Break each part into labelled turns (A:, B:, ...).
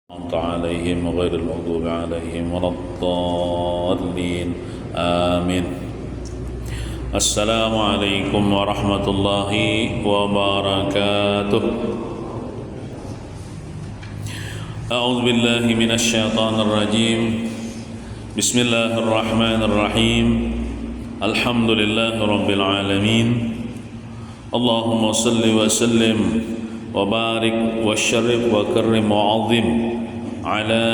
A: أنعمت عليهم غير المغضوب عليهم ولا الضالين آمين. السلام عليكم ورحمة الله وبركاته. أعوذ بالله من الشيطان الرجيم. بسم الله الرحمن الرحيم. الحمد لله رب العالمين. اللهم صل وسلم وبارك وشرف وكرم وعظم على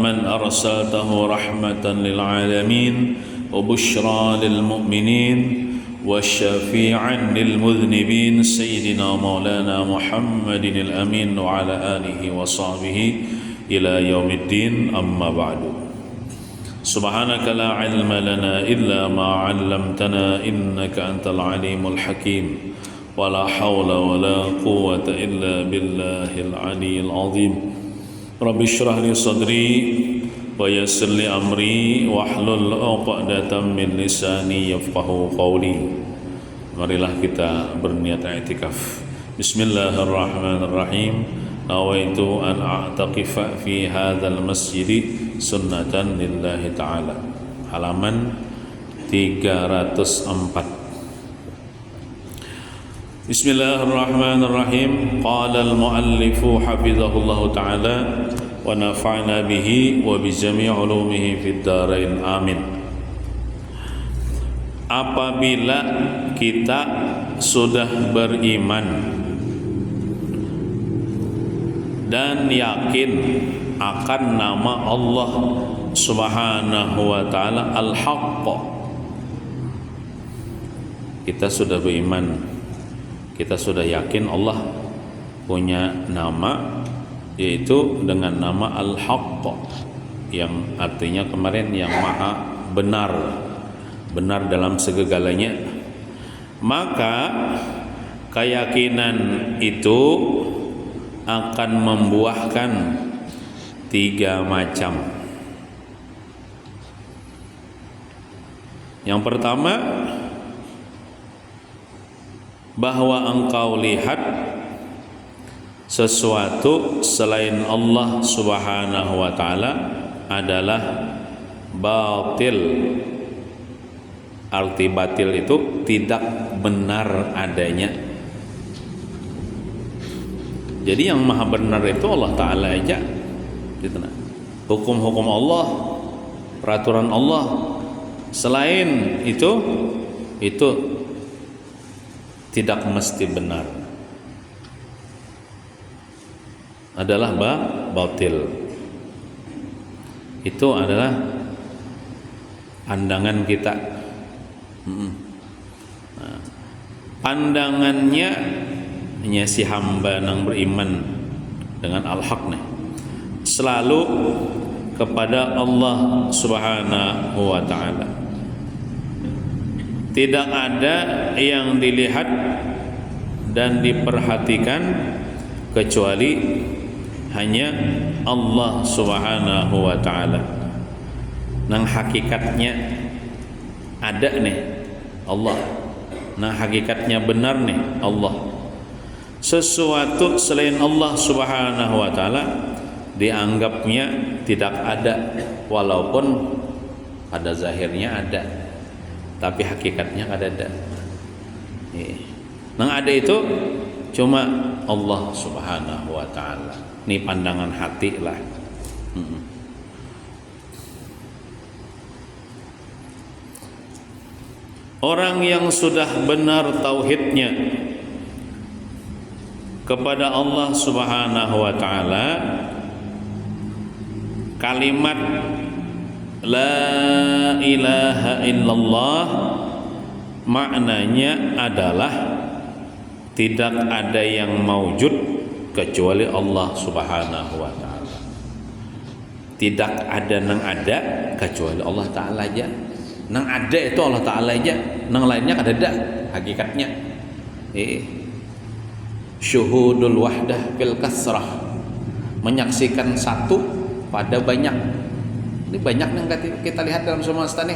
A: من أرسلته رحمة للعالمين وبشرى للمؤمنين وشفيعا للمذنبين سيدنا مولانا محمد الأمين وعلى آله وصحبه إلى يوم الدين. أما بعد، سبحانك لا علم لنا إلا ما علمتنا إنك أنت العليم الحكيم ولا حول ولا قوة إلا بالله العلي العظيم. رب اشرح لي صدري ويسر لي أمري واحلل عقدة من لساني يفقهوا قولي. Marilah kita berniat i'tikaf. Bismillahirrahmanirrahim. Nawaitu an a'taqifa fi hadzal masjid sunnatan lillahi ta'ala. Halaman 304. Bismillahirrahmanirrahim. Qala al-muallifu hafizahullahu ta'ala wa nafa'na bihi wa bi jami' ulumihi fid dharain amin. Apabila kita sudah beriman dan yakin akan nama Allah Subhanahu wa ta'ala Al-Haqq, kita sudah beriman, kita sudah yakin Allah punya nama, yaitu dengan nama Al-Haqq, yang artinya kemarin yang maha benar, benar dalam segalanya. Maka keyakinan itu akan membuahkan 3 macam. Yang pertama, bahwa engkau lihat sesuatu selain Allah Subhanahu wa ta'ala adalah batil. Arti batil itu tidak benar adanya. Jadi yang maha benar itu Allah ta'ala aja gitu. Hukum-hukum Allah, peraturan Allah, selain itu tidak mesti benar, adalah batil. Itu adalah pandangan kita. Nah, pandangannya hanya si hamba yang beriman dengan Al-Haq nih, selalu kepada Allah Subhanahu wa ta'ala. Tidak ada yang dilihat dan diperhatikan kecuali hanya Allah Subhanahu wa ta'ala. Nang hakikatnya ada nih Allah, nang hakikatnya benar nih Allah. Sesuatu selain Allah Subhanahu wa ta'ala dianggapnya tidak ada, walaupun pada zahirnya ada, tapi hakikatnya kada ada. Nang ada itu cuma Allah Subhanahu wa ta'ala. Ini pandangan hati lah. Orang yang sudah benar tauhidnya kepada Allah Subhanahu wa ta'ala, kalimat La ilaha illallah maknanya adalah tidak ada yang maujud kecuali Allah Subhanahu wa ta'ala. Tidak ada nang ada kecuali Allah ta'ala aja. Nang ada itu Allah ta'ala aja, nang lainnya kada ada hakikatnya. Syuhudul wahdah fil kasrah, menyaksikan satu pada banyak. Ini banyak yang kita lihat dalam semesta nih,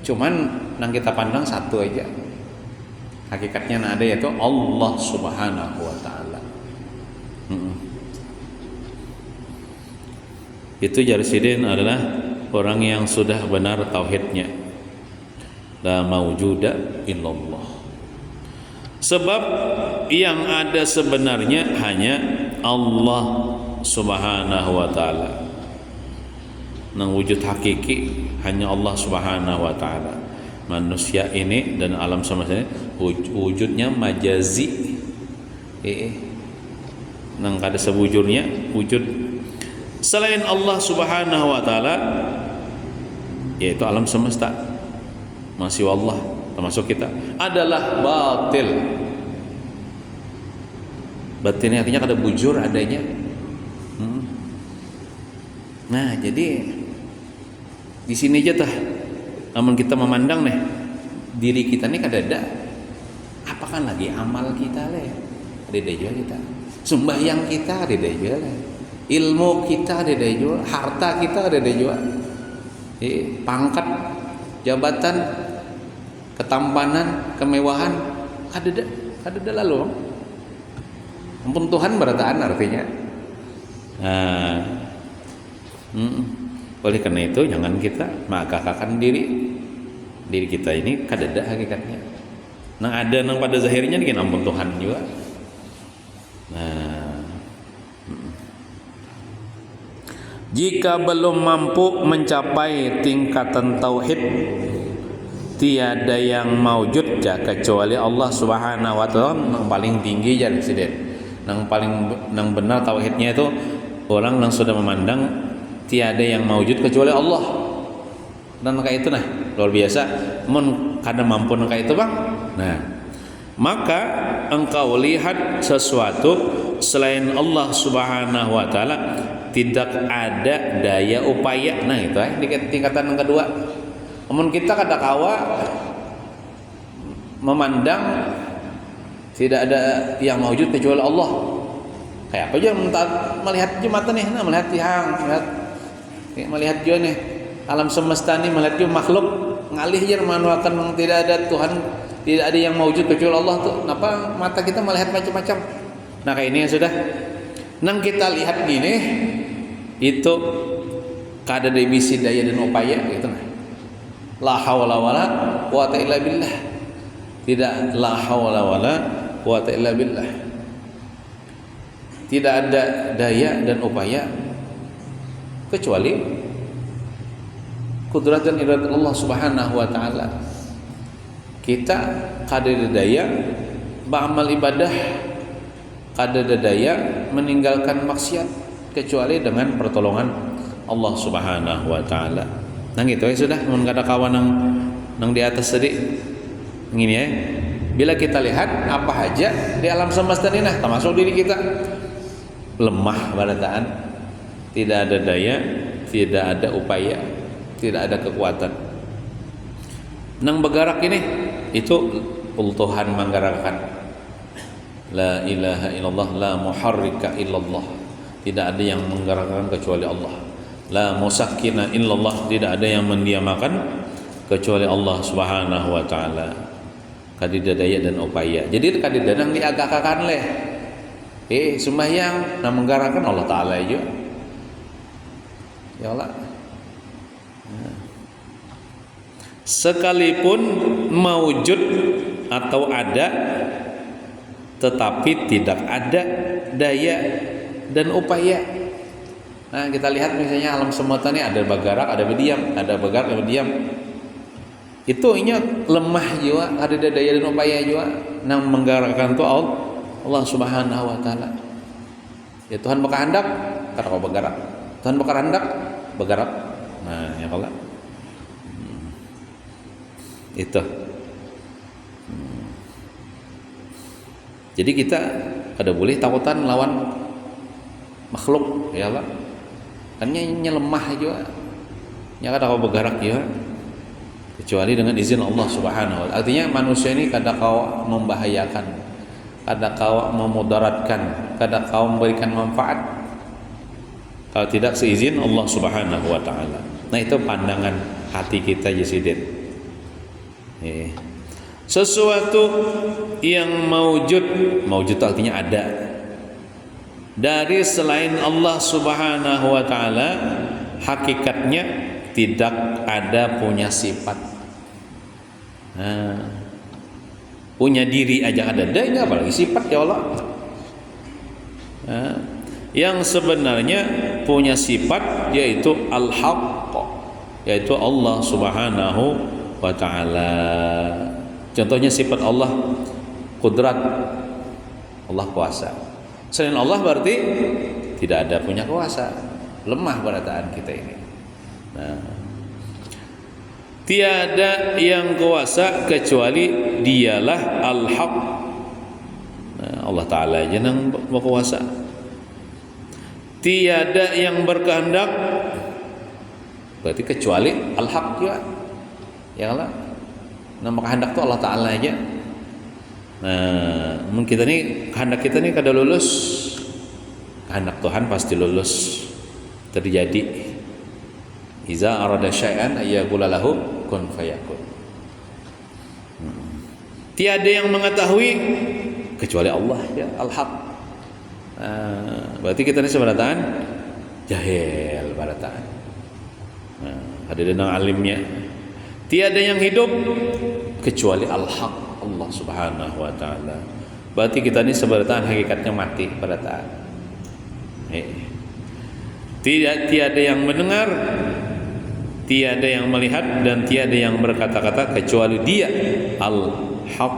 A: cuman yang kita pandang satu aja. Hakikatnya yang ada yaitu Allah Subhanahu wa ta'ala. Itu Jarsidin adalah orang yang sudah benar tauhidnya. La maujuda illallah. Sebab yang ada sebenarnya hanya Allah Subhanahu wa taala. Nang wujud hakiki hanya Allah Subhanahu wa taala. Manusia ini dan alam semesta ini wujudnya majazi. Nang kada sebujurnya wujud selain Allah Subhanahu wa taala, yaitu alam semesta, masih Allah termasuk kita, adalah batil. Batil ini artinya kada bujur adanya. Nah, jadi di sini aja tah, namun kita memandang nih diri kita nih kada ada, apakah lagi amal kita leh, ada juga kita, sembahyang kita ada juga leh, ilmu kita ada juga, harta kita ada juga, pangkat, jabatan, ketampanan, kemewahan ada lalu. Ampun Tuhan berataan artinya. Nah, oleh karena itu jangan kita mengagak-agakkan diri kita ini kadada hakikatnya. Nang ada nang pada zahirnya bikin ampun Tuhan juga. Nah, jika belum mampu mencapai tingkatan tauhid, tiada yang maujud kecuali Allah Subhanahu wa taala. Nang paling tinggi jadi presiden. Nang benar tauhidnya itu orang yang sudah memandang tiada yang maujud kecuali Allah. Dan kayak itu nah luar biasa. Mun kada mampu kayak itu bang. Nah, maka engkau lihat sesuatu selain Allah Subhanahu wa taala, tidak ada daya upaya. Nah itu di tingkatan yang kedua. Namun kita kada kawa memandang tidak ada yang maujud kecuali Allah. Kayak apa aja melihat jumatan nih, nah melihat tiang, melihat juga nih alam semesta nih, melihat juga makhluk ngalih aja manuakan tidak ada Tuhan, tidak ada yang maujud kecuali Allah tuh. Kenapa mata kita melihat macam-macam? Nah kayak ini ya sudah. Nang kita lihat gini itu kada ada bisi daya dan upaya gitu nah. La haula wala quwata illa billah. Tidak la haula wala quwata illa billah. Tidak ada daya dan upaya kecuali kudrat dan iradat Allah Subhanahu wa taala. Kita kada ada daya beramal ibadah, kada ada daya meninggalkan maksiat kecuali dengan pertolongan Allah Subhanahu wa taala. Nang itu ya sudah, mun kada kawan nang di atas tadi ngini ya. Bila kita lihat apa aja di alam semesta ini nah, termasuk diri kita lemah barataan, tidak ada daya, tidak ada upaya, tidak ada kekuatan. Nang bergerak ini itu Tuhan menggerakkan. La ilaha illallah, la muharrika illallah. Tidak ada yang menggerakkan kecuali Allah. La musakkina illallah, tidak ada yang mendiamakan kecuali Allah Subhanahu wa taala. Kadida daya dan upaya. Jadi kadida nang diagak-agakan leh. Sembahyang nang menggerakkan Allah taala aja. Ya Allah. Sekalipun maujud atau ada, tetapi tidak ada daya dan upaya. Nah kita lihat misalnya alam semesta ini ada bergerak, ada berdiam, ada bergerak, ada berdiam. Itu inya lemah juga, ada daya dan upaya juga. Nang menggerakkan itu Allah Subhanahu wa taala. Ya Tuhan berkehendak, kada kau bergerak. Tuhan berkehendak, bergerak. Nah, ya Allah. Itu. Jadi kita kada boleh takutan lawan makhluk, ya Allah. Kan nya lemah juga. Nya kada kau bergerak ya. Kecuali dengan izin Allah Subhanahu wa taala. Artinya manusia ini kada kau membahayakan, kada kau memudaratkan, kada kau memberikan manfaat kalau tidak seizin Allah Subhanahu wa taala. Nah itu pandangan hati kita Yesidin. Sesuatu yang maujud artinya ada dari selain Allah Subhanahu wa taala hakikatnya tidak ada punya sifat. Punya diri aja ada, dia apalagi sifat ya Allah. Yang sebenarnya punya sifat yaitu al-haqq, yaitu Allah Subhanahu wa ta'ala. Contohnya sifat Allah kudrat, Allah kuasa. Selain Allah berarti tidak ada punya kuasa, lemah berataan kita ini. Tiada yang kuasa kecuali dialah al-haq. Allah Ta'ala aja yang berkuasa. Tiada yang berkehendak berarti kecuali al-haq juga. Ya Allah. Nama kehendak itu Allah Ta'ala aja. Kita nih kehendak kita nih kada lulus. Kehendak Tuhan pasti lulus terjadi. Iza arada syai'an ayyaqula lahu kun fayakun. Tiada yang mengetahui kecuali Allah ya al-haq. Berarti kita ini seberataan jahil barataan. Ada denang alimnya. Tiada yang hidup kecuali al-haq Allah Subhanahu wa ta'ala. Berarti kita ini seberataan hakikatnya mati barataan. Tiada yang mendengar, tiada yang melihat, dan tiada yang berkata-kata kecuali Dia al-haq,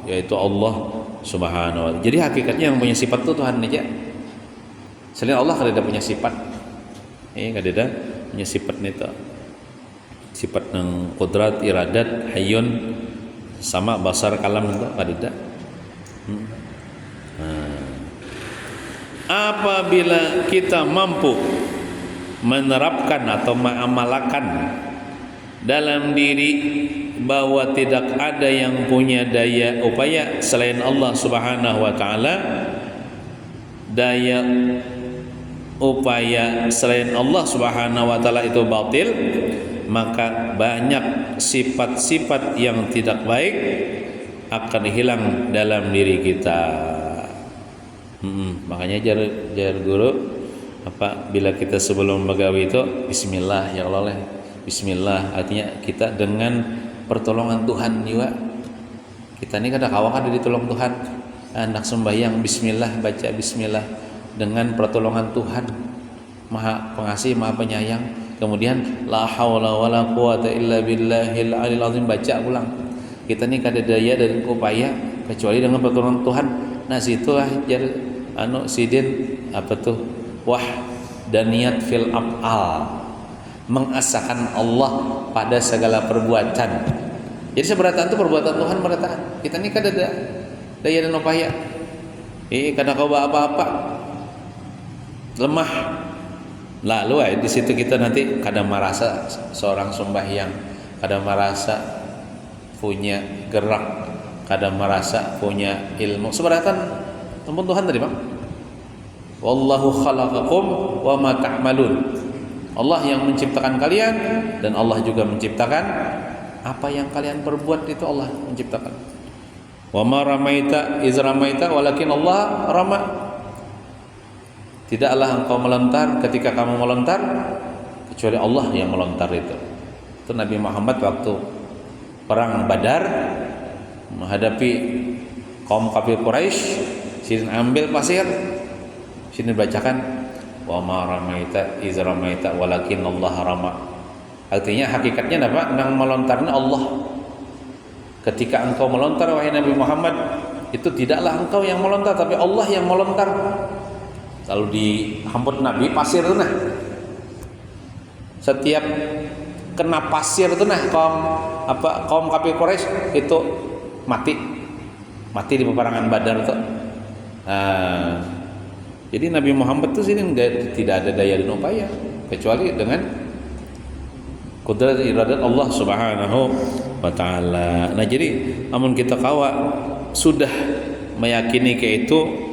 A: yaitu Allah Subhanahu wa ta'ala. Jadi hakikatnya yang punya sifat itu Tuhan aja. Selain Allah kada ada punya sifat. Kada ada punya sifat itu. Sifat yang qudrat, iradat, hayyun, sama basar, kalam itu kada ada. Apabila kita mampu menerapkan atau mengamalkan dalam diri bahwa tidak ada yang punya daya upaya selain Allah Subhanahu wa ta'ala, daya upaya selain Allah Subhanahu wa ta'ala itu batil, maka banyak sifat-sifat yang tidak baik akan hilang dalam diri kita. Makanya jar guru bila kita sebelum begawi itu bismillah ya Allah, bismillah artinya kita dengan pertolongan Tuhan juga. Kita ini kadang kawak ada ditolong Tuhan. Anak sembahyang bismillah, baca bismillah dengan pertolongan Tuhan. Maha pengasih, maha penyayang. Kemudian la haula wala quwata illa billahil aliyil azim, baca ulang. Kita ini kada daya dan upaya kecuali dengan pertolongan Tuhan. Nah situlah jar sidin apa tuh wah dan niat fil af'al, mengesahkan Allah pada segala perbuatan. Jadi seberataan itu perbuatan Tuhan berataan. Kita ini kada ada daya dan upaya. Kada kau apa-apa, lemah. Lalu di situ kita nanti kada merasa seorang sembahyang, kada merasa punya gerak, kada merasa punya ilmu. Seberatan tempun Tuhan tadi Bang. Wallahu khalaqakum wa ma ta'malun. Allah yang menciptakan kalian dan Allah juga menciptakan apa yang kalian perbuat, itu Allah menciptakan. Wa ma ramaita iz ramaita walakin Allah rama. Tidaklah engkau melontar ketika kamu melontar kecuali Allah yang melontar itu. Itu Nabi Muhammad waktu perang Badar menghadapi kaum kafir Quraisy, sini ambil pasir, sini bacakan wa ma ramaita iz ramaita walakin Allah rama. Artinya hakikatnya apa? Nang melontarnya Allah. Ketika engkau melontar wahai Nabi Muhammad, itu tidaklah engkau yang melontar tapi Allah yang melontar. Kalau dihamput Nabi pasir itu nah, setiap kena pasir itu nah kaum kafir Quraisy itu mati di peperangan Badar itu. Jadi Nabi Muhammad itu sini tidak ada daya dan upaya kecuali dengan kudrat iradat Allah Subhanahu wa ta'ala. Nah jadi namun kita sudah meyakini ke itu,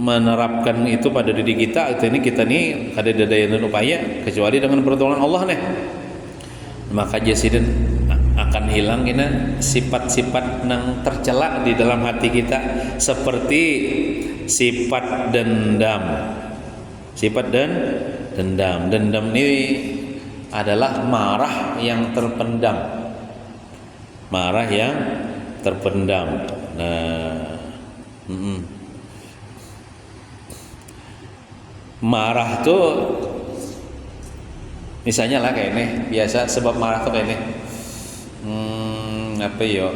A: menerapkan itu pada diri kita, artinya kita ini ada daya dan upaya kecuali dengan pertolongan Allah nih. Maka jasidin akan hilang ini sifat-sifat yang tercela di dalam hati kita, seperti sifat dendam, Dendam ini adalah marah yang terpendam. Marah yang terpendam. Nah, marah tuh misalnya lah kayak ini, biasa sebab marah tuh kayak ini. Apa yo?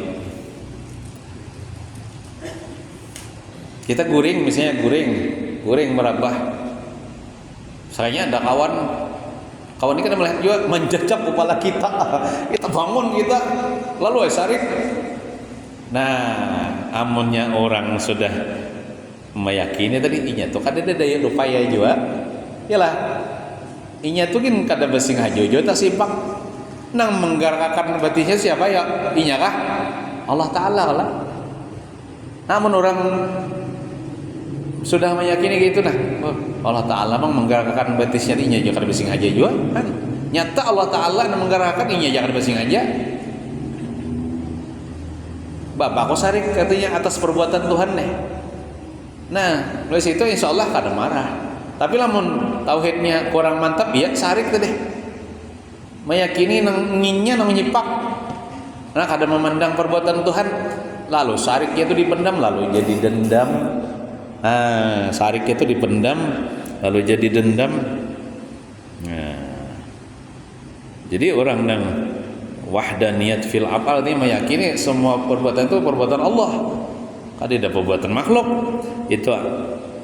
A: Kita guring misalnya, guring merabah. Misalnya ada kawan ini kan melihat juga menjejak kepala kita. Kita bangun kita lalu sarik. Nah, amunnya orang sudah meyakini tadi inya tuh kada ada daya upaya juga. Yalah. Inya tuh kan kada besing hajo tak simpak. Nang menggerakkan batisnya siapa ya? Inya kah? Allah Ta'ala lah. Namun orang sudah meyakini gitu nah, Allah Ta'ala memang menggerakkan batisnya inya juga kada besing aja juga kan. Nyata Allah Ta'ala yang menggerakkan inya jangan besing aja. Bapak kok sarik katanya atas perbuatan Tuhan nih. Nah, dari situ insya Allah kada marah. Tapi lamun tauhidnya kurang mantap ya sarik tadi. Meyakini nang nginnya nang nyipak. Nah, kada memandang perbuatan Tuhan, lalu sariknya itu dipendam lalu jadi dendam. Nah, sariknya itu dipendam lalu jadi dendam. Nah, jadi orang nang wahdaniyat fil afal ini meyakini semua perbuatan itu perbuatan Allah. Kada ada perbuatan makhluk. Itu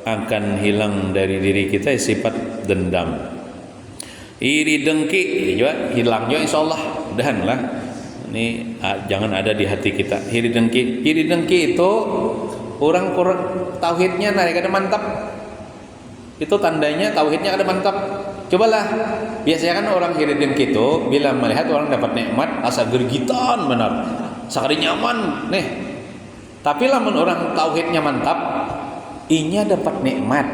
A: akan hilang dari diri kita sifat dendam. Iri dengki juga hilang juga insyaallah. Mudahan lah. Ini jangan ada di hati kita. Iri dengki itu orang kurang tauhidnya naik kada mantap. Itu tandanya tauhidnya kada mantap. Cobalah. Biasanya kan orang iri dengki itu bila melihat orang dapat nikmat asa gergitan benar. Sakari nyaman nih. Tapi lamun orang tauhidnya mantap, inya dapat nikmat.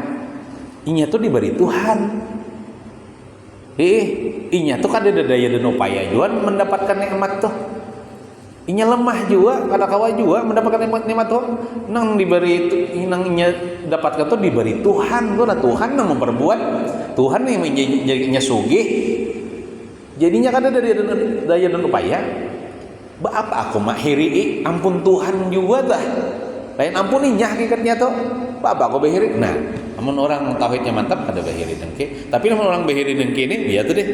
A: Inya tuh diberi Tuhan. Inya tuh kan ada daya dan upaya juga mendapatkan nikmat tuh. Inya lemah juga, kada kawa juga mendapatkan nikmat tuh. Nang diberi itu, nang inya dapatkan tuh diberi Tuhan. Tuh Tuhan yang memperbuat, Tuhan yang menjadinya sugih. Jadinya kada ada daya dan upaya. Apa aku makhiri ampun Tuhan juga dah. Lain ampuninya hakikatnya tuh. Apa aku behiri? Nah, namun orang tauhidnya mantap kada behiri dengki. Tapi namun orang behiri dengki ini dia tuh deh.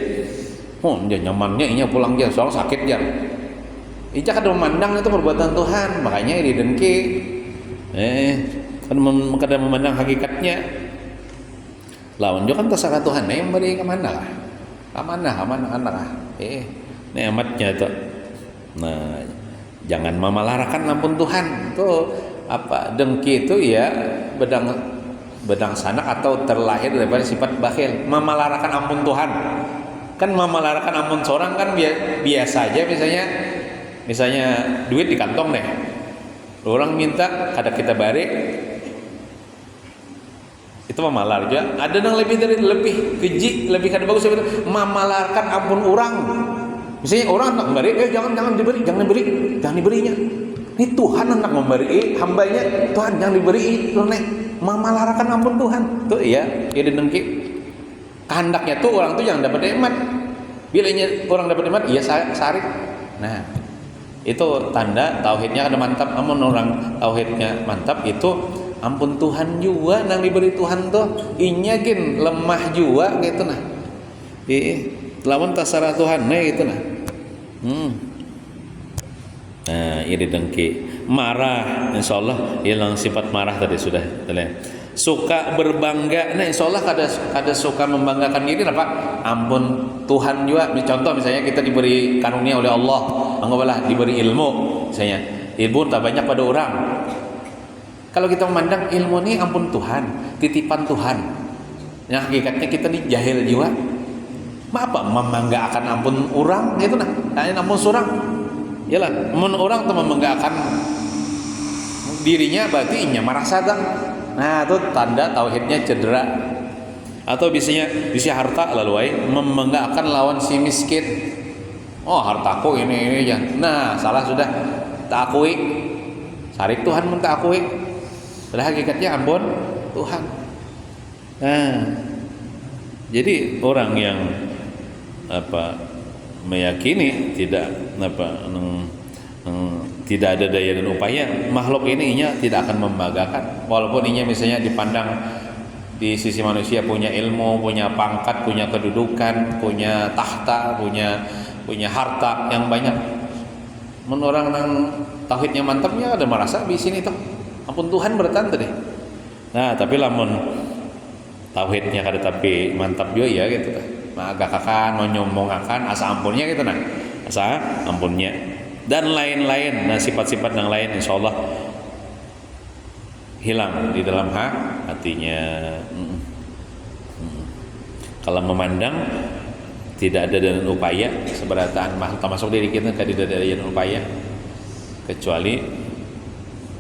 A: Oh, dia nyamannya inya pulang dia soal sakit dia. Ica kada memandang itu perbuatan Tuhan, makanya iri dengki. Kada memandang hakikatnya. Lawan juga kan terserah Tuhan yang beri ke mana lah. Amanah lah. Nikmatnya tuh. Nah, jangan memalarakan ampun Tuhan. Tuh apa dengki itu ya bedang sanak atau terlahir daripada sifat bakhil, memalarakan ampun Tuhan. Kan memalarakan ampun seorang kan biasa aja, misalnya duit di kantong deh, orang minta kada kita bari, itu memalar aja. Ada yang lebih keji, lebih kada bagus itu memalarkan ampun orang. Misalnya orang nak memberi, jangan diberinya. Ini Tuhan hendak memberi hambanya, Tuhan yang diberi itu nih memalarakan ampun Tuhan. Tuh iya, dia dengki. Kehendaknya tuh orang tuh yang dapat nikmat. Bila orang dapat nikmat, iya sarik. Nah, itu tanda tauhidnya ada mantap. Amun orang tauhidnya mantap itu ampun Tuhan juga yang diberi Tuhan tuh. Inya gin lemah juga gitu nah. Lawan tasarah Tuhan nih gitu nah. Nah, iri dengki, marah, insyaallah hilang sifat marah tadi sudah. Suka berbangga, nah insyaallah kada suka membanggakan diri apa? Ampun Tuhan juga. Contoh misalnya kita diberi karunia oleh Allah, anggaplah diberi ilmu, misalnya ilmu tak banyak pada orang. Kalau kita memandang ilmu ini ampun Tuhan, titipan Tuhan. Yang hakikatnya kita ini jahil juga. Apa membanggakan ampun orang gitu nah, ampun surang. Yalah, orang tuh membanggakan dirinya berarti inya merasa tak. Nah, itu tanda tauhidnya cedera. Atau bisa harta lalu membanggakan lawan si miskin. Oh, hartaku ini ya. Nah, salah sudah. Tak akui. Sarik Tuhan pun tak akui. Padahal hakikatnya ampun Tuhan. Nah, Jadi orang yang meyakini tidak ada daya dan upaya, makhluk ini inya tidak akan membanggakan, walaupun inya misalnya dipandang di sisi manusia punya ilmu, punya pangkat, punya kedudukan, punya tahta, punya harta yang banyak. Menurut orang yang tauhidnya mantapnya ada merasa di sini tuh ampun Tuhan bertanda deh. Nah tapi lamun tauhidnya kada tapi mantap juga ya gitu kan, agak-akan menyombongkan asa ampunnya gitu nah, asa ampunnya dan lain-lain. Nah sifat-sifat yang lain insya Allah hilang di dalam hatinya. Kalau memandang tidak ada dan upaya seberataan makhluk termasuk diri kita tidak ada dan upaya kecuali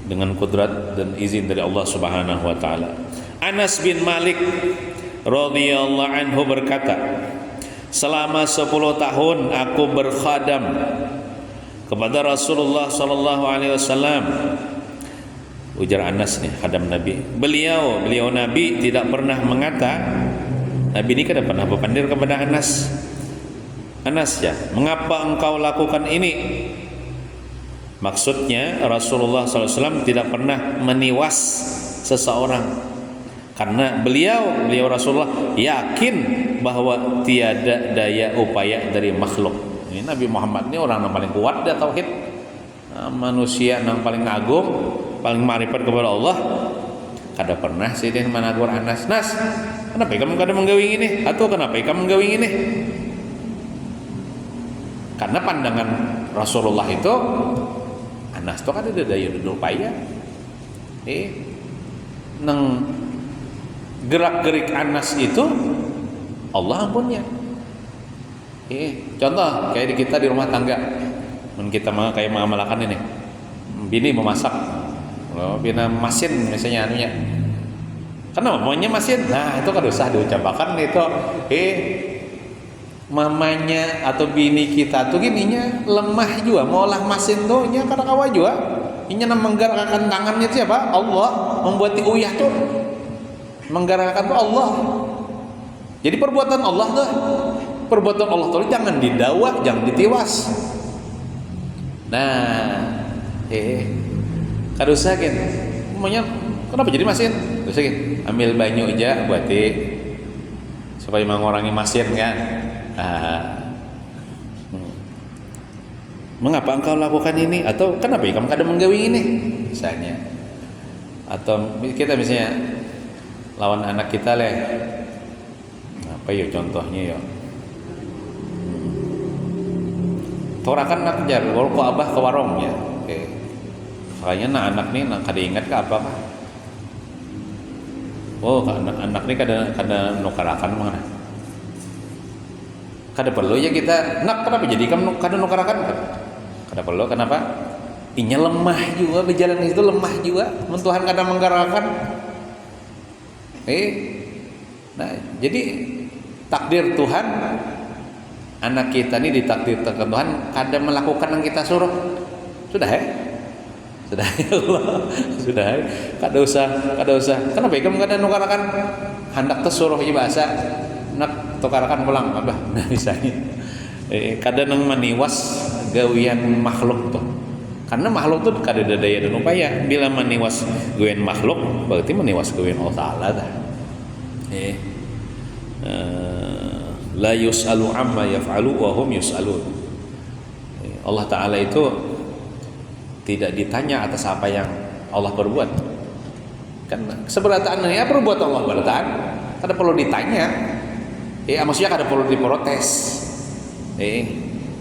A: dengan kudrat dan izin dari Allah Subhanahu wa taala. Anas bin Malik radhiyallahu anhu berkata, selama 10 tahun aku berkhadam kepada Rasulullah sallallahu alaihi wasallam. Ujar Anas nih, khadam Nabi. Beliau Nabi tidak pernah mengata, Nabi ini kan pernah berpandir kepada Anas. Anas ya, mengapa engkau lakukan ini? Maksudnya Rasulullah SAW tidak pernah meniwas seseorang. Karena beliau Rasulullah yakin bahwa tiada daya upaya dari makhluk. Ini Nabi Muhammad ini orang yang paling kuat dah tauhid, manusia yang paling agung, paling marifat kepada Allah. Kada pernah sih dia menagur Anas, Nas, kenapa kamu kada menggawing ini? Atau kenapa kamu menggawing ini? Karena pandangan Rasulullah itu Anas itu kada ada daya dan upaya. Nang gerak-gerik Anas itu Allah ampunnya. Contoh kayak di kita di rumah tangga, kita kayak mengamalkan ini, bini memasak, bina masin misalnya anunya, kenapa maunya masin? Nah itu kan usah diucapkan itu. Mamanya atau bini kita tuh gininya lemah juga, mau olah masin tuh nya kada kawa juga, inya menggerakkan tangannya siapa? Allah membuat uyah tuh. Menggerakkan tuh Allah. Jadi perbuatan Allah tuh, perbuatan Allah tuh jangan didawak, jangan ditiwas. Nah, kada usah kan. Umumnya kenapa jadi masin? Usah kan. Ambil banyu aja buat supaya mengurangi masin kan. Mengapa engkau lakukan ini? Atau kenapa kamu kada menggawi ini? Misalnya. Atau kita misalnya lawan anak kita apa ya contohnya ya, torakan nak jar ko abah ke warung ya, kayaknya nah anak nih nak kada ingat ke apa kah? Oh anak nih kada nukarakan mana? Kada perlu ya kita nak kenapa jadi kamu kada nukarakan? Kada perlu kenapa? Inya lemah juga berjalan itu lemah juga, Tuhan kada menggerakkan. Nah, jadi takdir Tuhan anak kita ini ditakdirkan Tuhan kada melakukan yang kita suruh. Sudah ya Allah. Sudah kada usah. Kenapa kamu kada nukarakan hendak tersuruh aja bahasa nak tukarakan pulang abah. Nah misalnya kada nang maniwas gawian makhluk tuh. Karena makhluk itu kada ada daya dan upaya. Bila meniwas gawean makhluk berarti meniwas gawean Allah Ta'ala dah. La yus'alu amma yaf'alu wa hum yus'alun. Allah Ta'ala itu tidak ditanya atas apa yang Allah perbuat. Karena seberataan ya perbuatan Allah berataan kada perlu ditanya. Maksudnya kada perlu diprotes.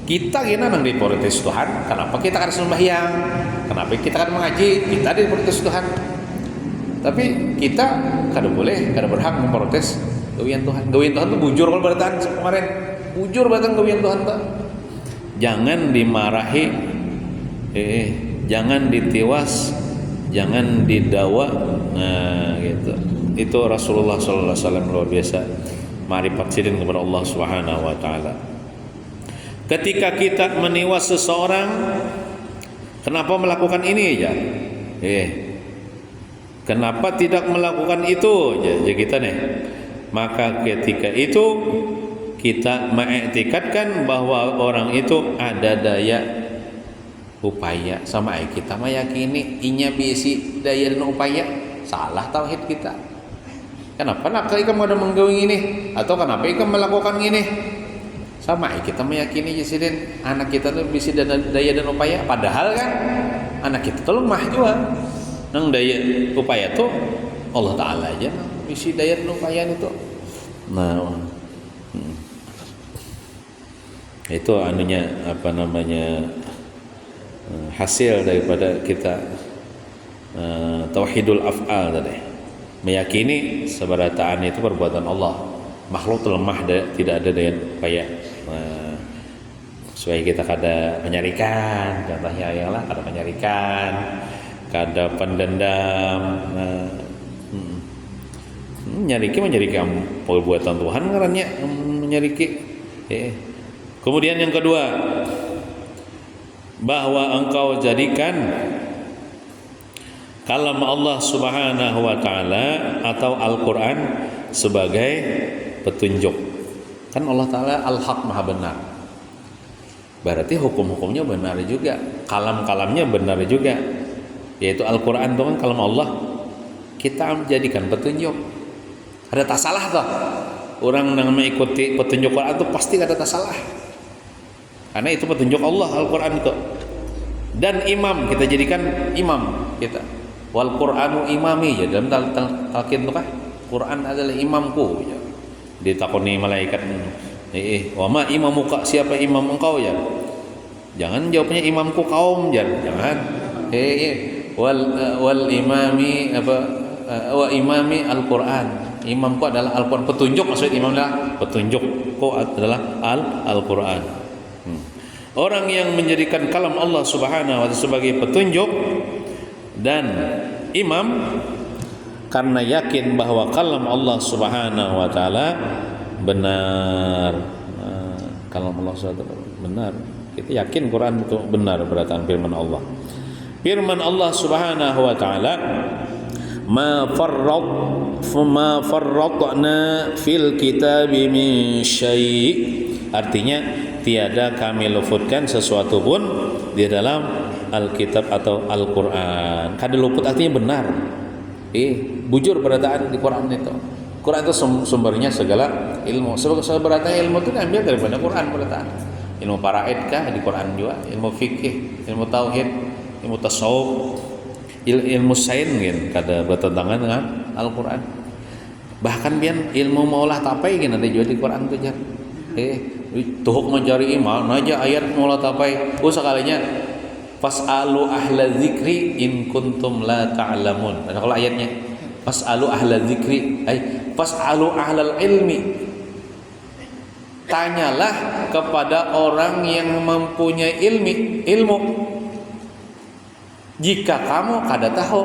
A: Kita gina nang diprotes Tuhan, kenapa kita kada sembahyang? Kenapa kita kada mengaji? Kita diprotes Tuhan. Tapi kita kada boleh, kada berhak memprotes gawian Tuhan. Gawian Tuhan itu bujur kalau bertahan kemarin. Bujur batang gawian Tuhan tuh. Jangan dimarahi, jangan ditiwas, jangan didawa. Nah, gitu. Itu Rasulullah sallallahu alaihi wasallam luar biasa marifat sidin kepada Allah Subhanahu wa taala. Ketika kita meniwas seseorang, kenapa melakukan ini aja? Kenapa tidak melakukan itu? Jadi kita nih, maka ketika itu kita mengiktikadkan bahwa orang itu ada daya upaya. Sama kita meyakini inya bisi daya dan upaya, salah tauhid kita. Kenapa nak ikam ada menggawing ini, atau kenapa ikam melakukan ini? Sama kita meyakini jisiden anak kita tuh bisi daya dan upaya, padahal kan anak kita tuh lemah juga. Nang daya upaya tuh Allah Ta'ala aja bisi daya dan upaya itu. Nah, itu anunya apa namanya, hasil daripada kita tauhidul af'al tadi, meyakini seberataan itu perbuatan Allah, makhluk lemah tidak ada daya upaya. Supaya kita kada menyarikan, contohnya ya lah, kada menyarikan, kada pendendam, menyarikan perbuatan Tuhan ngarannya menyariki. Kemudian yang kedua, bahwa engkau jadikan kalam Allah Subhanahu wa taala atau Al-Qur'an sebagai petunjuk. Kan Allah Ta'ala Al-Haq, Maha benar. Berarti hukum-hukumnya benar juga, kalam-kalamnya benar juga. Yaitu Al-Qur'an itu kan kalam Allah, kita jadikan petunjuk. Ada tak salah toh. Orang yang mengikuti petunjuk Quran itu pasti ada tak salah. Karena itu petunjuk Allah, Al-Qur'an itu. Dan imam, kita jadikan imam kita. Wal Qur'anu imami, ya dalam talqin itu kan Quran adalah imamku ya. Ditakoni malaikat, wa ma imamuka, siapa imam engkau ya? Jangan jawabnya imamku kaum, jangan. Wal imami apa, wa imami Al-Qur'an. Imamku adalah Al-Qur'an, petunjuk, maksud imam adalah petunjuk, kau adalah Al-Qur'an. Orang yang menjadikan kalam Allah Subhanahu wa taala sebagai petunjuk dan imam karena yakin bahwa kalam Allah Subhanahu wa taala benar. Kalam Allah Subhanahu wa taala benar. Kita yakin Quran itu benar, berdasarkan firman Allah. Firman Allah Subhanahu wa taala, ma farratna fil kitabi min syai'. Artinya tiada kami luputkan sesuatu pun di dalam Alkitab atau Al-Qur'an. Kada luput artinya benar. Bujur berataan di Quran itu. Quran itu sumbernya segala ilmu. Seberatnya ilmu itu diambil daripada Quran berataan. Ilmu faraid kah di Quran juga, ilmu fikih, ilmu tauhid, ilmu tasawuf, ilmu sains kan kada bertentangan dengan Al-Qur'an. Bahkan bian ilmu maulah tapai kan ada juga di Quran tu jar. Tuhuk mencari iman aja ayat maulah tapai. Sekalinya fas'alu ahla dzikri in kuntum la ta'lamun. Ada kalau ayatnya fas'alu ahla dzikri, fas'alu ahlal ilmi. Tanyalah kepada orang yang mempunyai ilmu. Jika kamu kada tahu,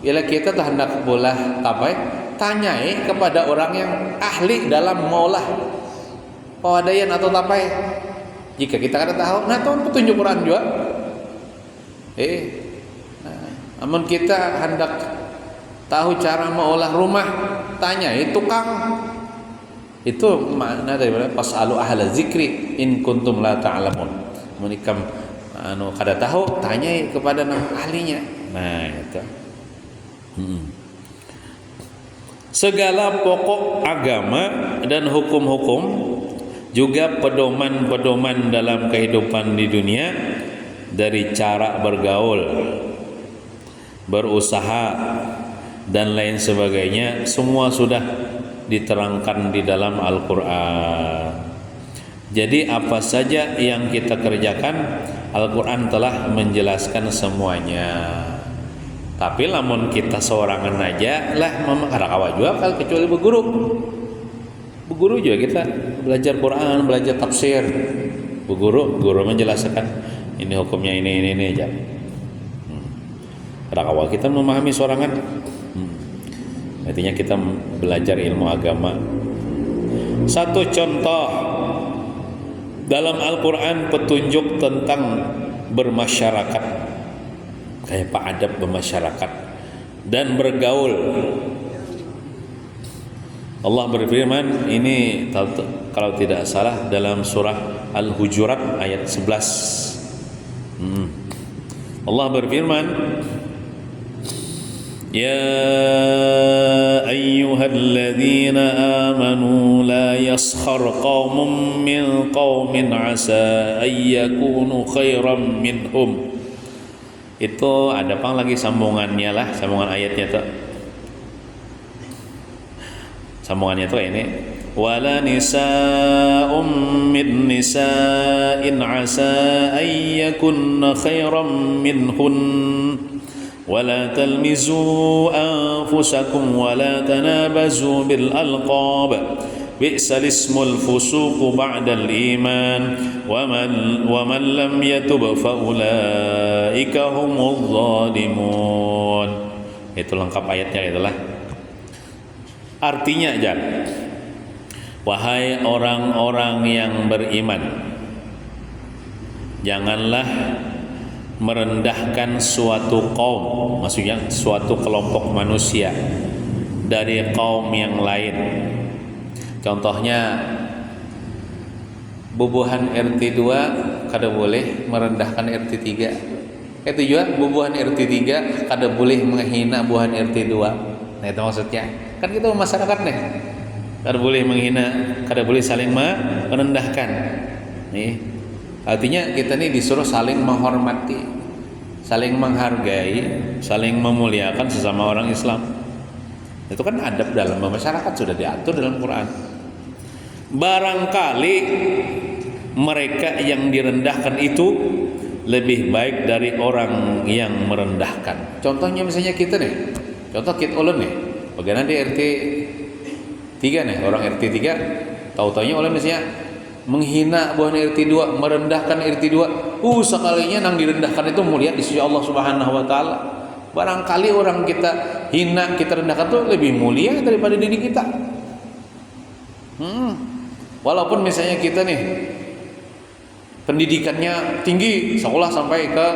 A: bila kita hendak bolah tapai, tanyai kepada orang yang ahli dalam maulah pewadayan atau tapai. Jika kita kada tahu, nah tahun petunjuk Quran juga. Namun kita hendak tahu cara mengolah rumah, tanyai tukang. Itu makna daripada fasalu ahla zikri in kuntum la ta'lamun. Menikam kada tahu, tanyai kepada ahlinya. Nah, itu. Segala pokok agama dan hukum-hukum juga pedoman-pedoman dalam kehidupan di dunia, dari cara bergaul, berusaha dan lain sebagainya, semua sudah diterangkan di dalam Al-Qur'an. Jadi apa saja yang kita kerjakan, Al-Qur'an telah menjelaskan semuanya. Tapi lamun kita seorangan aja lah, kada kawa juga kecuali berguru. Berguru juga kita belajar Quran, belajar tafsir. Guru menjelaskan ini hukumnya ini aja. Kada kawa kita memahami seorangan. Artinya kita belajar ilmu agama. Satu contoh dalam Al-Quran petunjuk tentang bermasyarakat, kayak adab bermasyarakat dan bergaul. Allah berfirman, ini kalau tidak salah dalam surah Al-Hujurat ayat 11. Allah berfirman, Ya ayyuhalladzina amanu la yaskhar qaumun min qaumin asa ayyakunu khairan minhum. Itu ada pang lagi sambungannya lah, sambungan ayatnya tuh. Sambungannya tuh ini, wala nisa'um min nisa'in asa ayyakunna khairan minhun wala talmizu anfusakum wala tanabazu bil alqab bi'sal ismul fusuq ba'dal iman wa man lam yatub fa ulaika humudz zalimun. Itu lengkap ayatnya itulah. Artinya wahai orang-orang yang beriman, janganlah merendahkan suatu kaum, maksudnya suatu kelompok manusia dari kaum yang lain. Contohnya bubuhan RT 2 kada boleh merendahkan RT 3. Itu juga bubuhan RT 3 kada boleh menghina bubuhan RT 2. Nah itu maksudnya. Kan kita masyarakat nih, kada boleh menghina, kada boleh saling merendahkan. Nih, artinya kita nih disuruh saling menghormati, saling menghargai, saling memuliakan sesama orang Islam. Itu kan adab dalam masyarakat, sudah diatur dalam Quran. Barangkali mereka yang direndahkan itu lebih baik dari orang yang merendahkan. Contohnya misalnya kita nih, contoh kita ulun nih. Bagaimana di RT 3 nih, orang RT 3 tahu-taunya oleh misalnya menghina buah RT 2, merendahkan RT 2. Sekalinya nang direndahkan itu mulia di sisi Allah Subhanahu wa taala. Barangkali orang kita hina, kita rendahkan itu lebih mulia daripada diri kita. Walaupun misalnya kita nih pendidikannya tinggi, sekolah sampai ke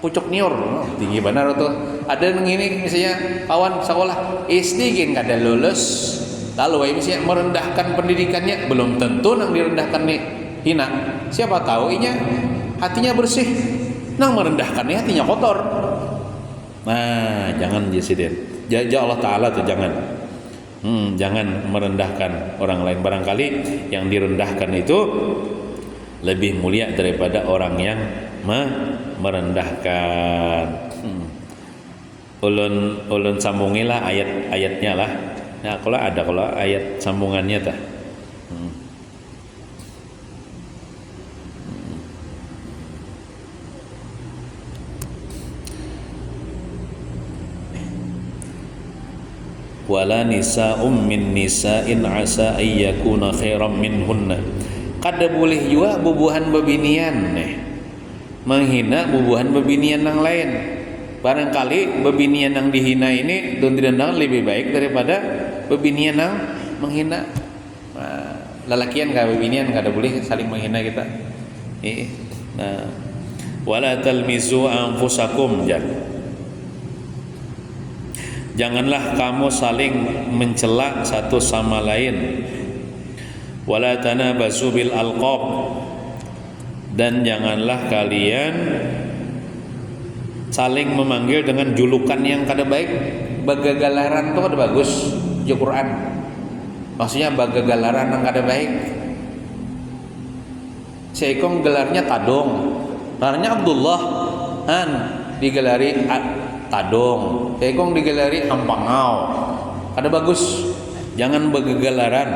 A: pucuk nior, tinggi benar tuh. Ada yang ini misalnya kawan sekolah SD kan kada lulus, lalu misalnya merendahkan pendidikannya, belum tentu nang direndahkan nih hina. Siapa tahu inya hatinya bersih, nang merendahkannya hatinya kotor. Nah, jangan Jesiden. Jaja Allah Taala tuh jangan. Jangan merendahkan orang lain. Barangkali yang direndahkan itu lebih mulia daripada orang yang merendahkan. Ulun sambungilah ayat-ayatnya lah. Nah, kalau ayat sambungannya tah. Wala nisa'um min nisa'in asa ayyakuna khairan minhunna. Kada boleh juga bubuhan bebinian menghina bubuhan bebinian yang lain. Barangkali bebinian yang dihina ini dan direndahkan lebih baik daripada bebinian yang menghina. Lalakian ka bebinian kada boleh saling menghina kita. Nah, wala talmizu anfusakum. Janganlah kamu saling mencela satu sama lain. Wala tanabazu bil alqab. Dan janganlah kalian saling memanggil dengan julukan yang kada baik. Bagagalaran itu kada bagus di Quran. Maksudnya bagagalaran yang kada baik. Seikong gelarnya Tadong, gelarnya Abdullah, digelari Tadong. Seikong digelari Hampangau, kada bagus. Jangan bagagalaran.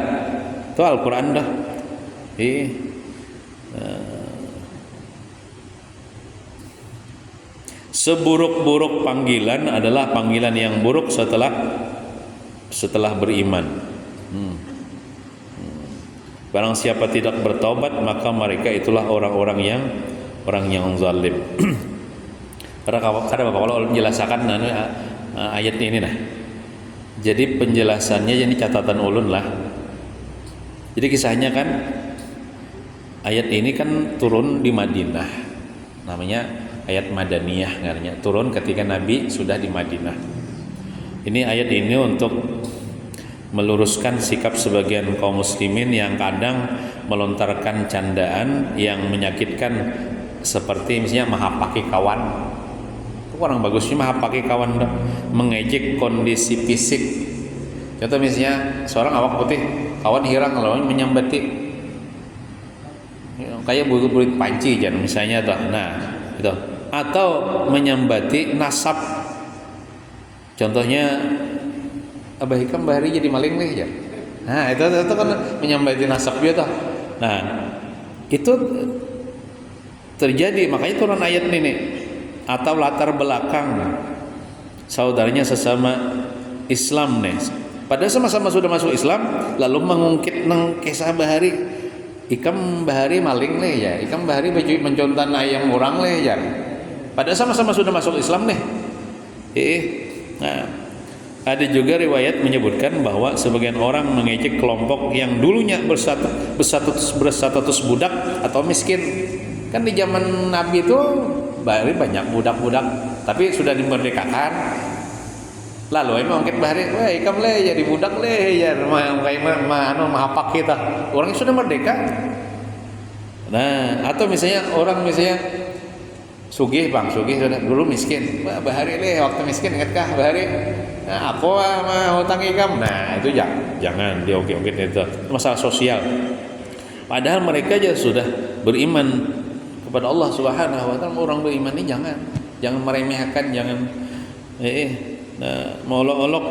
A: Itu Al-Quran dah. Seburuk-buruk panggilan adalah panggilan yang buruk setelah beriman. Barang siapa tidak bertaubat, maka mereka itulah orang yang zalim. Karena kalau menjelaskan ayat ini nah. Jadi penjelasannya ini catatan ulun lah. Jadi kisahnya kan ayat ini kan turun di Madinah. Namanya ayat Madaniyah ngaranya, turun ketika Nabi sudah di Madinah. Ini ayat ini untuk meluruskan sikap sebagian kaum muslimin yang kadang melontarkan candaan yang menyakitkan, seperti misalnya mahapaki kawan. Itu kurang bagusnya mahapaki kawan dah, mengejek kondisi fisik. Contoh misalnya seorang awak putih, kawan hirang lawan menyambati kayak burit panci jangan misalnya tuh. Nah, itu. Atau menyambati nasab. Contohnya Abah Hikam bahari jadi maling nih ya. Nah, itu kan menyambati nasab dia tuh. Nah, itu terjadi, makanya turun ayat ini nih. Atau latar belakang saudaranya sesama Islam nih. Padahal sama-sama sudah masuk Islam, lalu mengungkit nang kisah bahari. Ikam bahari maling nih ya. Ikam bahari mencontan ayam orang nih ya. Padahal sama-sama sudah masuk Islam nih. Nah, ada juga riwayat menyebutkan bahwa sebagian orang mengejek kelompok yang dulunya berstatus budak atau miskin. Kan di zaman Nabi itu banyak budak-budak, tapi sudah dimerdekakan. Lalu emang mungkin bahari, wah ikam le jadi budak le ya, mahapak kita. Orangnya sudah merdeka. Nah, atau misalnya orang misalnya sugih sudah dulu miskin. Wah, bahari le waktu miskin ingatkah bahari? Nah, aku mah hutang ikam. Nah, itu jangan diungkit-ungkit itu. Masalah sosial. Padahal mereka aja sudah beriman kepada Allah Subhanahu wa taala. Orang beriman ini jangan meremehkan, jangan mengolok-olok,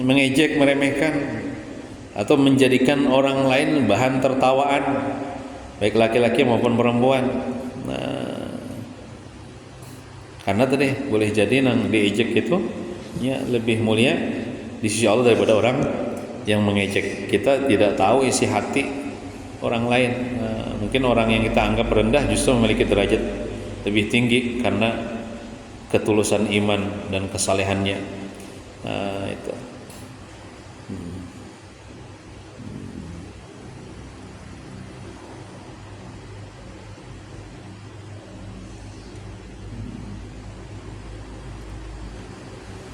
A: mengejek, meremehkan, atau menjadikan orang lain bahan tertawaan, baik laki-laki maupun perempuan. Nah, karena tadi boleh jadi nang diejek itu ya lebih mulia di sisi Allah daripada orang yang mengejek. Kita tidak tahu isi hati orang lain. Mungkin orang yang kita anggap rendah justru memiliki derajat lebih tinggi karena ketulusan iman dan kesalehannya. Nah, itu.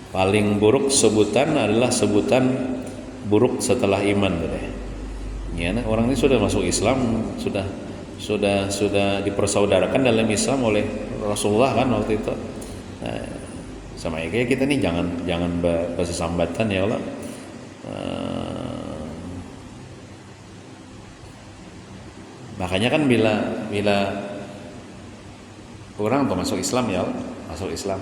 A: Paling buruk sebutan adalah sebutan buruk setelah iman, ya, orang ini sudah masuk Islam, sudah dipersaudarakan dalam Islam oleh Rasulullah kan waktu itu. Nah, sama kayak kita nih jangan bersambatan ya Allah. Makanya kan bila orang tuh masuk Islam ya Allah, masuk Islam.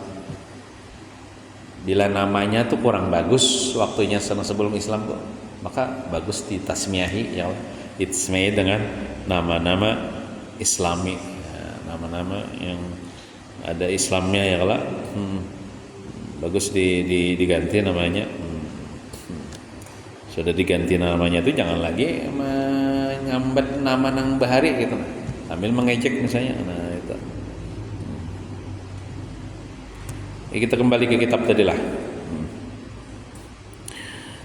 A: Bila namanya tuh kurang bagus waktunya sebelum Islam tuh, maka bagus ditasmiahi ya Allah, ditasmiahi dengan nama-nama Islami, nama-nama yang ada Islamnya ya Allah. Bagus diganti namanya. Sudah diganti namanya itu jangan lagi menyambat nama nang bahari gitu, sambil mengejek misalnya. Nah, itu. Kita kembali ke kitab tadilah.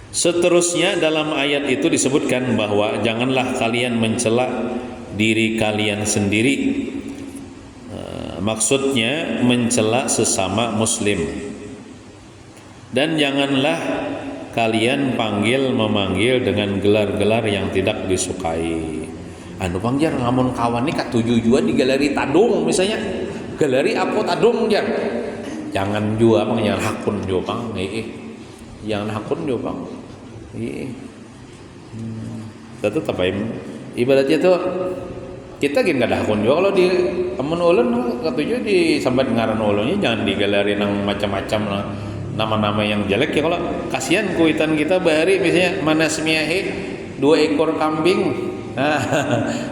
A: Seterusnya dalam ayat itu disebutkan bahwa janganlah kalian mencela diri kalian sendiri. Maksudnya mencela sesama muslim. Dan janganlah kalian memanggil dengan gelar-gelar yang tidak disukai. Anu panggil ngamun kawan ini katuju jua di galeri tadung misalnya. Galeri apa tadung jar. Jangan jua bang, jangan hakun jua bang. Jangan hakun jua bang. Itu apa ibaratnya tuh kita gini gak ada hakun juga. Kalau di temen ulun katuju di sambat ngaran ulunnya jangan digaleri nang macam-macam lah, nama-nama yang jelek ya. Kalau kasihan kuitan kita bahari misalnya manasmiahi 2 ekor kambing.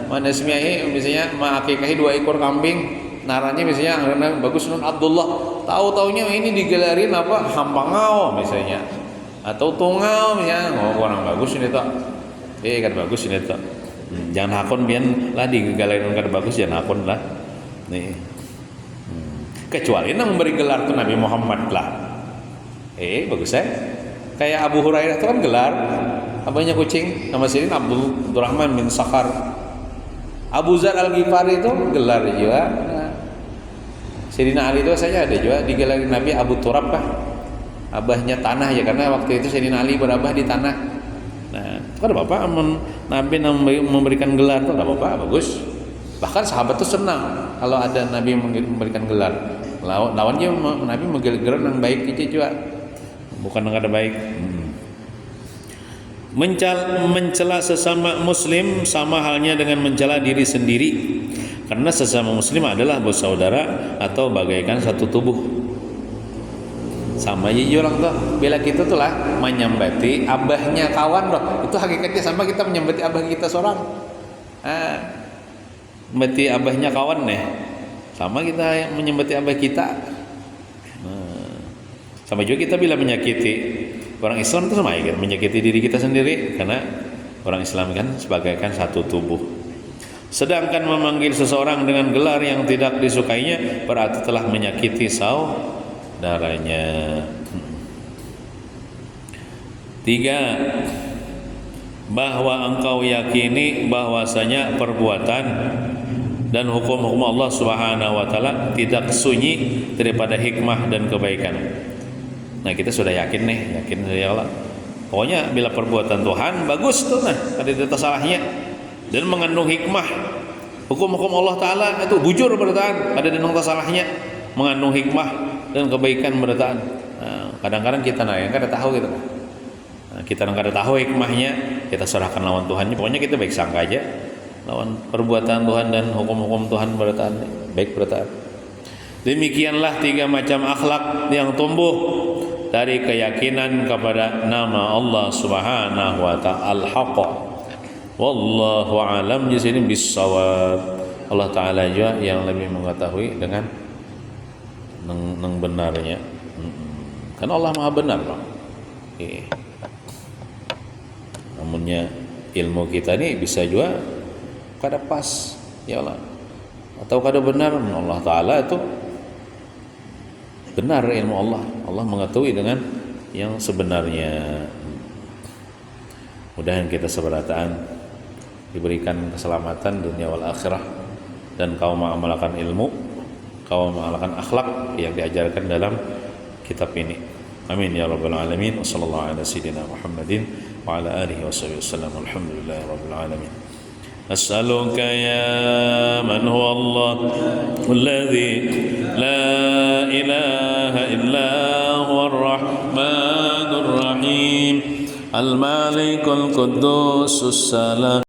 A: Manasmiahi misalnya ma'akikahi 2 ekor kambing. Naranya misalnya bagus nun Abdullah, tahu-taunya ini digelarin apa hampangau misalnya, atau tungau misalnya. Kurang bagus ini tak. Kan bagus ini tak. Jangan hakun bian lah digelarin kan bagus, jangan hakun lah. Nih. Kecuali nang memberi gelar ke Nabi Muhammad lah. Bagus ya. Kayak Abu Hurairah itu kan gelar abahnya kucing, nama sini Abdurrahman bin Sakhar. Abu Zar Al-Ghifari itu gelar juga. Sayyidina Ali itu saja ada juga digelarin Nabi Abu Turab kah? abahnya tanah ya, karena waktu itu Sayyidina Ali berabah di tanah. Nah, itu kan apa-apa Nabi memberikan gelar itu enggak apa-apa, bagus. Bahkan sahabat tuh senang kalau ada Nabi memberikan gelar. Lawannya Nabi memberikan gelar yang baik itu juga, bukan yang ada baik. Mencela sesama muslim sama halnya dengan mencela diri sendiri, karena sesama muslim adalah bersaudara atau bagaikan satu tubuh. Sama aja orang tuh bila kita tuh lah menyambati abahnya kawan loh, itu hakikatnya sama kita menyambati abah kita seorang. Menyambati abahnya kawan nih, sama kita menyambati abah kita. Sama juga kita bila menyakiti orang Islam itu sama ya, menyakiti diri kita sendiri, karena orang Islam kan sebagaikan satu tubuh. Sedangkan memanggil seseorang dengan gelar yang tidak disukainya berarti telah menyakiti saudaranya. 3. Bahwa engkau yakini bahwasanya perbuatan dan hukum-hukum Allah Subhanahu wa taala tidak sunyi daripada hikmah dan kebaikan. Nah, kita sudah yakin ya Allah. Pokoknya bila perbuatan Tuhan bagus tuh, nah ada salahnya dan mengandung hikmah. Hukum-hukum Allah taala itu bujur bertaan, ada dan salahnya, mengandung hikmah dan kebaikan bertaan. Nah, kadang-kadang kita yang kada tahu gitu. Nah, kita kada tahu hikmahnya, kita serahkan lawan Tuhannya. Pokoknya kita baik sangka aja lawan perbuatan Tuhan dan hukum-hukum Tuhan bertaan, baik bertaan. Demikianlah 3 macam akhlak yang tumbuh dari keyakinan kepada nama Allah Subhanahu wa taala Al-Haqq. Wallahu a'lam di sini bis-shawab. Allah taala juga yang lebih mengetahui dengan benarnya. Karena Allah Maha benar, Pak. Namunnya ilmu kita ini bisa juga kada pas, ya Allah. Atau kada benar, Allah taala itu benar ilmu Allah. Allah mengetahui dengan yang sebenarnya. Mudah-mudahan kita seberataan diberikan keselamatan dunia wal akhirah, dan kau mengamalkan ilmu, kau mengamalkan akhlak yang diajarkan dalam kitab ini. Amin ya rabbal alamin. Wassallallahu ala sayyidina Muhammadin wa ala alihi washabihi wasallam. Alhamdulillahi rabbil alamin. أسألك يا من هو الله الذي لا إله إلا هو الرحمن الرحيم الملك القدوس السلام